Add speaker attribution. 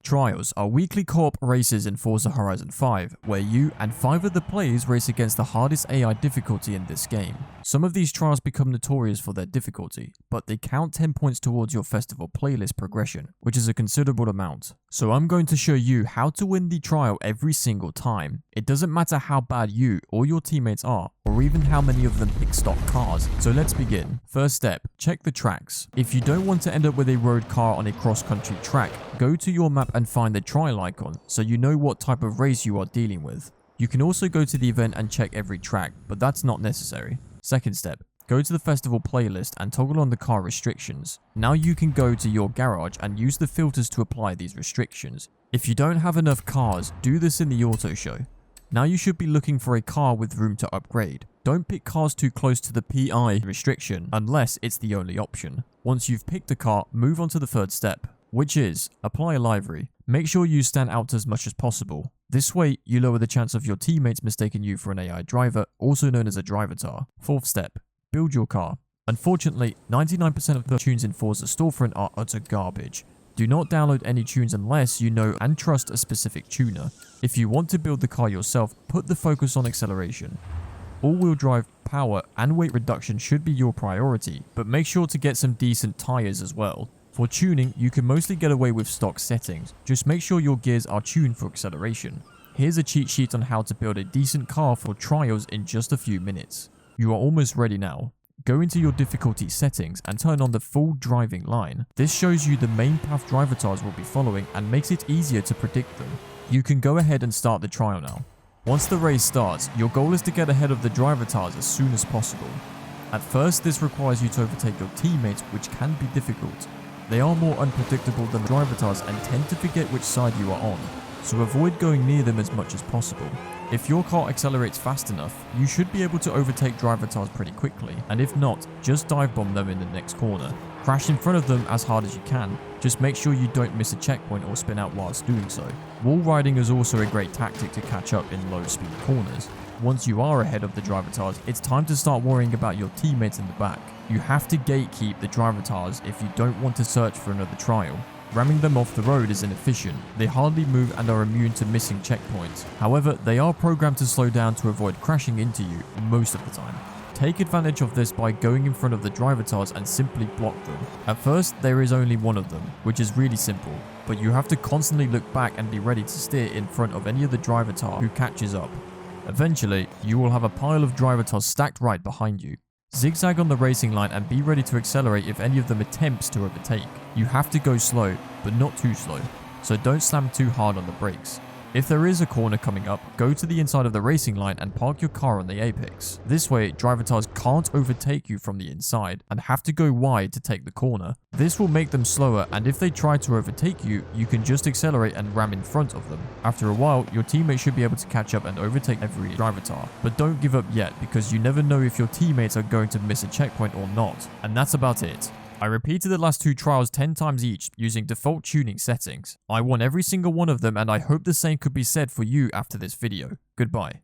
Speaker 1: Trials are weekly co-op races in Forza Horizon 5, where you and 5 other players race against the hardest AI difficulty in this game. Some of these trials become notorious for their difficulty, but they count 10 points towards your festival playlist progression, which is a considerable amount. So I'm going to show you how to win the trial every single time. It doesn't matter how bad you or your teammates are, or even how many of them pick stock cars. So let's begin. First step, check the tracks. If you don't want to end up with a road car on a cross-country track, go to your map and find the trial icon so you know what type of race you are dealing with. You can also go to the event and check every track, but that's not necessary. Second step, go to the festival playlist and toggle on the car restrictions. Now you can go to your garage and use the filters to apply these restrictions. If you don't have enough cars, do this in the auto show. Now you should be looking for a car with room to upgrade. Don't pick cars too close to the PI restriction unless it's the only option. Once you've picked a car, move on to the third step, which is apply a livery. Make sure you stand out as much as possible. This way, you lower the chance of your teammates mistaking you for an AI driver, also known as a drivatar. Fourth step, build your car. Unfortunately, 99% of the tunes in Forza storefront are utter garbage. Do not download any tunes unless you know and trust a specific tuner. If you want to build the car yourself, put the focus on acceleration. All-wheel drive, power, and weight reduction should be your priority, but make sure to get some decent tires as well. For tuning, you can mostly get away with stock settings. Just make sure your gears are tuned for acceleration. Here's a cheat sheet on how to build a decent car for trials in just a few minutes. You are almost ready now. Go into your difficulty settings and turn on the full driving line. This shows you the main path drivatars will be following and makes it easier to predict them. You can go ahead and start the trial now. Once the race starts, your goal is to get ahead of the drivatars as soon as possible. At first, this requires you to overtake your teammates, which can be difficult. They are more unpredictable than drivatars and tend to forget which side you are on, so avoid going near them as much as possible. If your car accelerates fast enough, you should be able to overtake drivatars pretty quickly, and if not, just dive bomb them in the next corner. Crash in front of them as hard as you can, just make sure you don't miss a checkpoint or spin out whilst doing so. Wall riding is also a great tactic to catch up in low speed corners. Once you are ahead of the drivatars, it's time to start worrying about your teammates in the back. You have to gatekeep the drivatars if you don't want to search for another trial. Ramming them off the road is inefficient. They hardly move and are immune to missing checkpoints. However, they are programmed to slow down to avoid crashing into you most of the time. Take advantage of this by going in front of the drivatars and simply block them. At first, there is only one of them, which is really simple, but you have to constantly look back and be ready to steer in front of any other drivatar who catches up. Eventually, you will have a pile of drivatars stacked right behind you. Zigzag on the racing line and be ready to accelerate if any of them attempts to overtake. You have to go slow, but not too slow, so don't slam too hard on the brakes. If there is a corner coming up, go to the inside of the racing line and park your car on the apex. This way, drivatars can't overtake you from the inside and have to go wide to take the corner. This will make them slower, and if they try to overtake you, you can just accelerate and ram in front of them. After a while, your teammates should be able to catch up and overtake every drivatar. But don't give up yet, because you never know if your teammates are going to miss a checkpoint or not. And that's about it. I repeated the last 2 trials 10 times each using default tuning settings. I won every single one of them, and I hope the same could be said for you after this video. Goodbye.